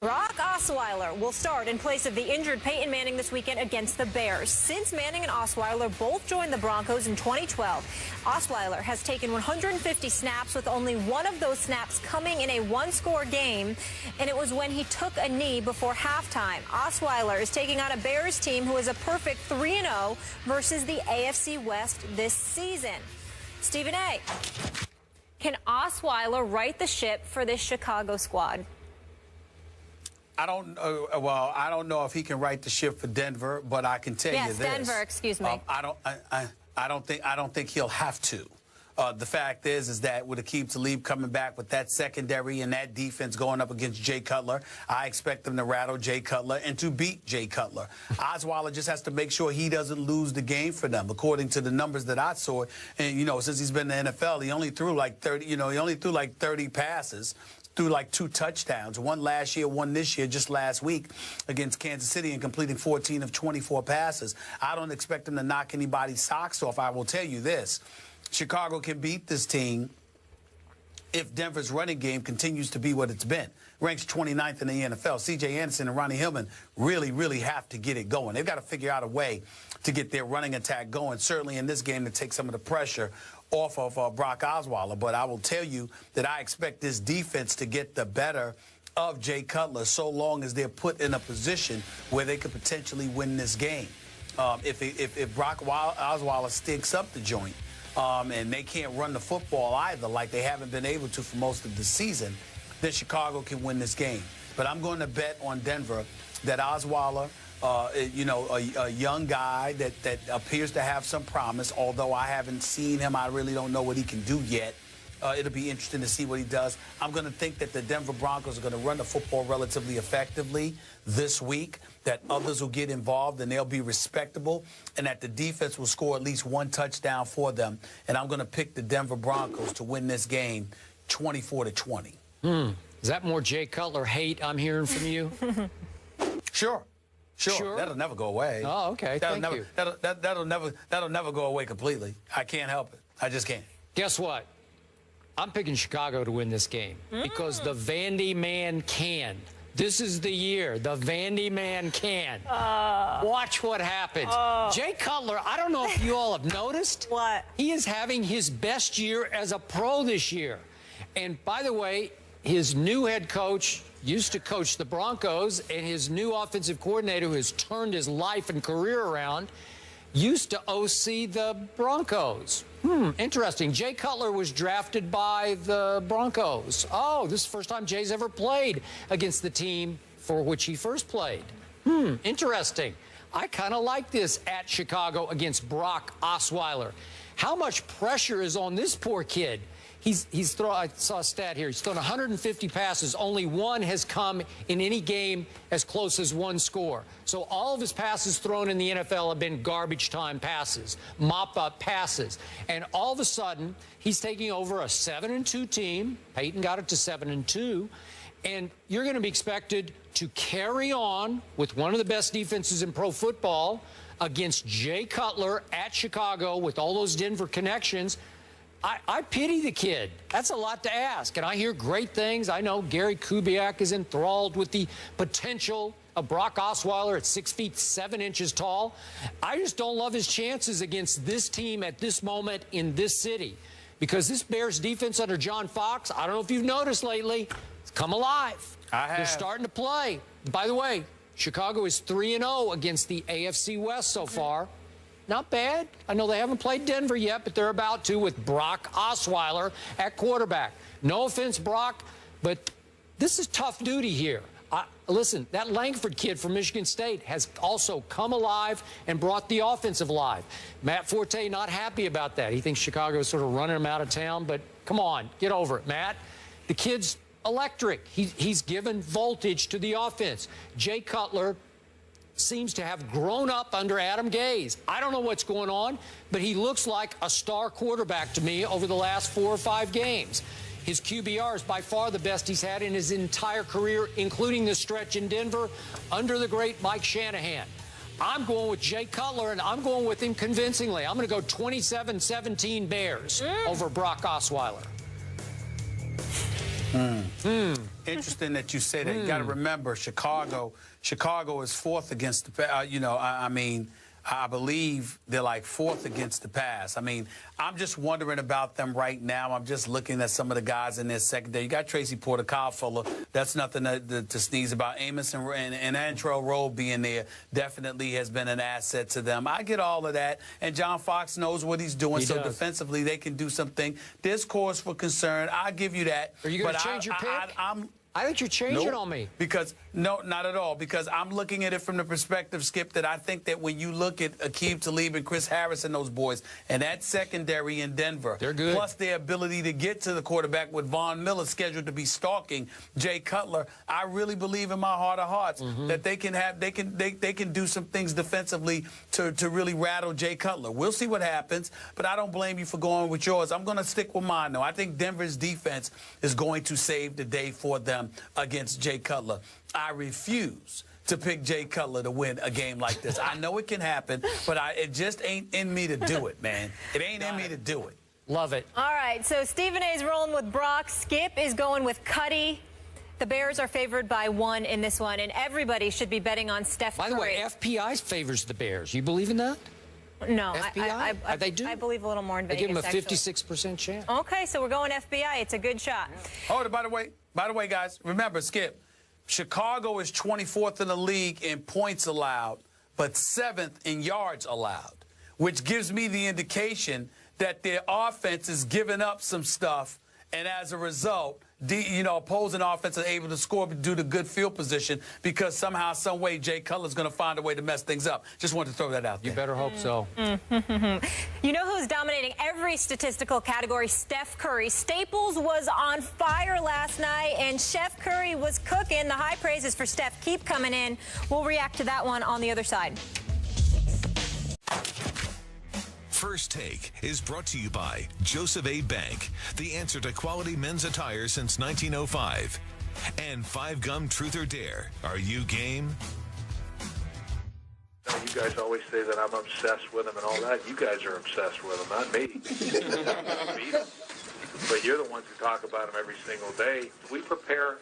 Brock Osweiler will start in place of the injured Peyton Manning this weekend against the Bears. Since Manning and Osweiler both joined the Broncos in 2012, Osweiler has taken 150 snaps, with only one of those snaps coming in a one-score game, and it was when he took a knee before halftime. Osweiler is taking on a Bears team who is a perfect 3-0 versus the AFC West this season. Stephen A., can Osweiler right the ship for this Chicago squad? I don't know if he can right the ship for Denver, but I can tell you this. Yes, Denver, excuse me. I don't think he'll have to. The fact is that with Aqib Talib coming back with that secondary and that defense going up against Jay Cutler, I expect them to rattle Jay Cutler and to beat Jay Cutler. Osweiler just has to make sure he doesn't lose the game for them. According to the numbers that I saw, and since he's been in the NFL, he only threw like 30 passes. Threw like 2 touchdowns, one last year, one this year, just last week against Kansas City, and completing 14 of 24 passes. I don't expect him to knock anybody's socks off. I will tell you this. Chicago can beat this team if Denver's running game continues to be what it's been. Ranks 29th in the NFL. C.J. Anderson and Ronnie Hillman really have to get it going. They've got to figure out a way to get their running attack going, certainly in this game, to take some of the pressure off of Brock Osweiler. But I will tell you that I expect this defense to get the better of Jay Cutler so long as they're put in a position where they could potentially win this game. If Brock Osweiler sticks up the joint, and they can't run the football either, like they haven't been able to for most of the season, then Chicago can win this game. But I'm going to bet on Denver that Osweiler, a young guy that appears to have some promise, although I haven't seen him. I really don't know what he can do yet. It'll be interesting to see what he does. I'm going to think that the Denver Broncos are going to run the football relatively effectively this week, that others will get involved and they'll be respectable, and that the defense will score at least one touchdown for them. And I'm going to pick the Denver Broncos to win this game 24-20. Is that more Jay Cutler hate I'm hearing from you? Sure. That'll never go away. Oh, okay. Thank you. That'll never go away completely. I can't help it. I just can't. Guess what? I'm picking Chicago to win this game because the Vandy man can. This is the year. The Vandy man can. Watch what happens. Jay Cutler, I don't know if you all have noticed. What? He is having his best year as a pro this year. And by the way, his new head coach used to coach the Broncos, and his new offensive coordinator, who has turned his life and career around, used to OC the Broncos. Interesting. Jay Cutler was drafted by the Broncos. Oh, this is the first time Jay's ever played against the team for which he first played. Interesting. I kind of like this at Chicago against Brock Osweiler. How much pressure is on this poor kid? I saw a stat here. He's thrown 150 passes. Only one has come in any game as close as one score. So all of his passes thrown in the NFL have been garbage time passes, mop-up passes. And all of a sudden, he's taking over a 7-2 team. Peyton got it to 7-2. And you're going to be expected to carry on with one of the best defenses in pro football against Jay Cutler at Chicago with all those Denver connections. I pity the kid. That's a lot to ask. And I hear great things. I know Gary Kubiak is enthralled with the potential of Brock Osweiler at 6 feet 7 inches tall. I just don't love his chances against this team at this moment in this city, because this Bears defense under John Fox, I don't know if you've noticed lately, it's come alive. I have. They're starting to play. By the way, Chicago is 3-0 against the AFC West so far. Not bad. I know they haven't played Denver yet, but they're about to, with Brock Osweiler at quarterback. No offense, Brock, but this is tough duty here. Listen, that Langford kid from Michigan State has also come alive and brought the offensive alive. Matt Forte not happy about that. He thinks Chicago is sort of running him out of town, but come on, get over it, Matt. The kid's electric. He's given voltage to the offense. Jay Cutler seems to have grown up under Adam Gase. I don't know what's going on, but he looks like a star quarterback to me over the last 4 or 5 games. His QBR is by far the best he's had in his entire career, including the stretch in Denver under the great Mike Shanahan. I'm going with Jay Cutler, and I'm going with him convincingly. I'm going to go 27-17 Bears over Brock Osweiler. interesting that you say that. You got to remember, Chicago is fourth against the, I mean, I believe they're like fourth against the pass. I mean, I'm just wondering about them right now. I'm just looking at some of the guys in their secondary. You got Tracy Porter, Kyle Fuller. That's nothing to sneeze about. Amos and Antrell Rowe being there definitely has been an asset to them. I get all of that. And John Fox knows what he's doing. So defensively, they can do something. There's cause for concern. I'll give you that. Are you going to change your pick? I think you're changing on me. Because, no, not at all. Because I'm looking at it from the perspective, Skip, that I think that when you look at Aqib Talib and Chris Harris and those boys, and that secondary in Denver, they're good. Plus their ability to get to the quarterback with Von Miller scheduled to be stalking Jay Cutler, I really believe in my heart of hearts that they can do some things defensively to really rattle Jay Cutler. We'll see what happens, but I don't blame you for going with yours. I'm going to stick with mine, though. I think Denver's defense is going to save the day for them against Jay Cutler. I refuse to pick Jay Cutler to win a game like this. I know it can happen, but it just ain't in me to do it, man. It ain't in me to do it. Love it. All right, so Stephen A's rolling with Brock. Skip is going with Cuddy. The Bears are favored by 1 in this one, and everybody should be betting on Steph Curry. By the way, FPI favors the Bears. You believe in that? No, FBI? They do? I believe a little more in Vegas. They give them a 56% chance. Okay, so we're going FBI. It's a good shot. Oh, by the way, guys, remember, Skip, Chicago is 24th in the league in points allowed, but 7th in yards allowed, which gives me the indication that their offense is giving up some stuff, and as a result, opposing offense are able to score due to good field position because somehow, some way, Jay Cutler's going to find a way to mess things up. Just wanted to throw that out there. You better hope so. You know who's dominating every statistical category? Steph Curry. Staples was on fire last night, and Chef Curry was cooking. The high praises for Steph keep coming in. We'll react to that one on the other side. First Take is brought to you by Joseph A. Bank, the answer to quality men's attire since 1905. And 5 Gum Truth or Dare. Are you game? You guys always say that I'm obsessed with them and all that. You guys are obsessed with them, not me. But you're the ones who talk about them every single day. We prepare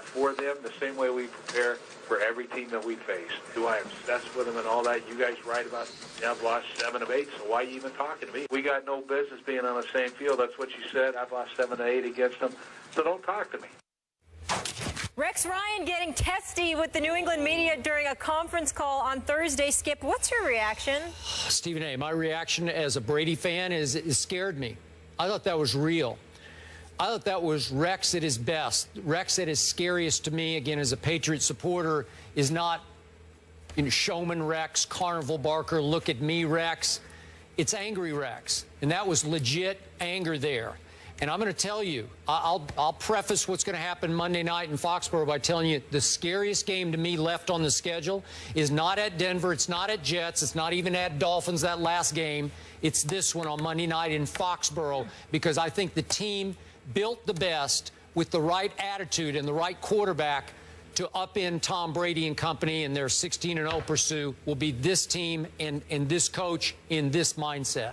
for them the same way we prepare for every team that we face. Do I obsess with them and all that? You guys write about, I've lost 7 of 8, so why are you even talking to me? We got no business being on the same field. That's what you said. I've lost 7 of 8 against them, so don't talk to me. Rex Ryan getting testy with the New England media during a conference call on Thursday. Skip, what's your reaction? Stephen A., my reaction as a Brady fan is it scared me. I thought that was real. I thought that was Rex at his best. Rex at his scariest to me, again, as a Patriot supporter, is not showman Rex, carnival barker, look at me Rex. It's angry Rex. And that was legit anger there. And I'm going to tell you, I'll preface what's going to happen Monday night in Foxborough by telling you the scariest game to me left on the schedule is not at Denver, it's not at Jets, it's not even at Dolphins, that last game. It's this one on Monday night in Foxborough, because I think the team built the best with the right attitude and the right quarterback to upend Tom Brady and company, and their 16-0 pursuit will be this team and this coach in this mindset.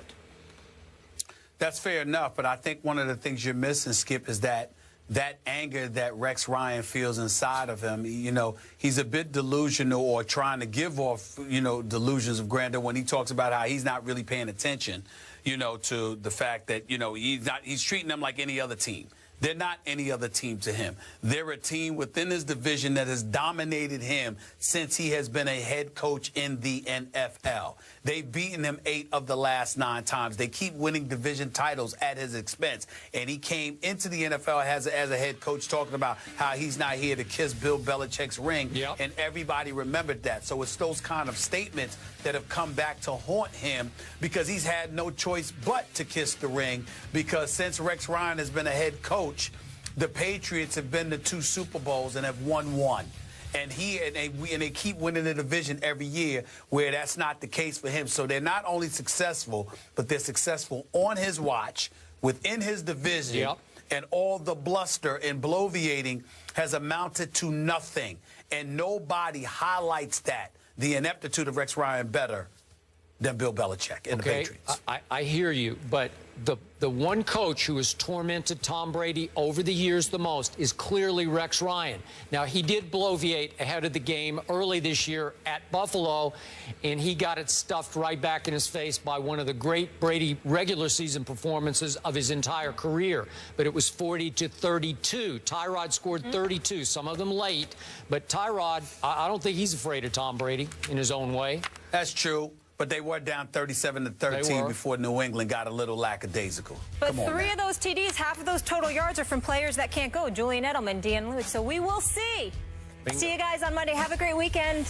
That's fair enough, but I think one of the things you're missing, Skip, is that anger that Rex Ryan feels inside of him. He's a bit delusional, or trying to give off, delusions of grandeur when he talks about how he's not really paying attention, to the fact that, he's treating them like any other team. They're not any other team to him. They're a team within his division that has dominated him since he has been a head coach in the NFL. They've beaten him 8 of the last 9 times. They keep winning division titles at his expense. And he came into the NFL as a head coach talking about how he's not here to kiss Bill Belichick's ring. Yep. And everybody remembered that. So it's those kind of statements that have come back to haunt him, because he's had no choice but to kiss the ring, because since Rex Ryan has been a head coach, the Patriots have been to 2 Super Bowls and have won 1. And they keep winning the division every year, where that's not the case for him. So they're not only successful, but they're successful on his watch, within his division. Yep. And all the bluster and bloviating has amounted to nothing. And nobody highlights that, the ineptitude of Rex Ryan, better than Bill Belichick and the Patriots. I hear you, but the one coach who has tormented Tom Brady over the years the most is clearly Rex Ryan. Now, he did bloviate ahead of the game early this year at Buffalo, and he got it stuffed right back in his face by one of the great Brady regular season performances of his entire career. But it was 40-32. Tyrod scored 32, some of them late. But Tyrod, I don't think he's afraid of Tom Brady in his own way. That's true. But they were down 37-13 before New England got a little lackadaisical. But three of those TDs, half of those total yards are from players that can't go. Julian Edelman, Dean Lewis. So we will see. Bingo. See you guys on Monday. Have a great weekend.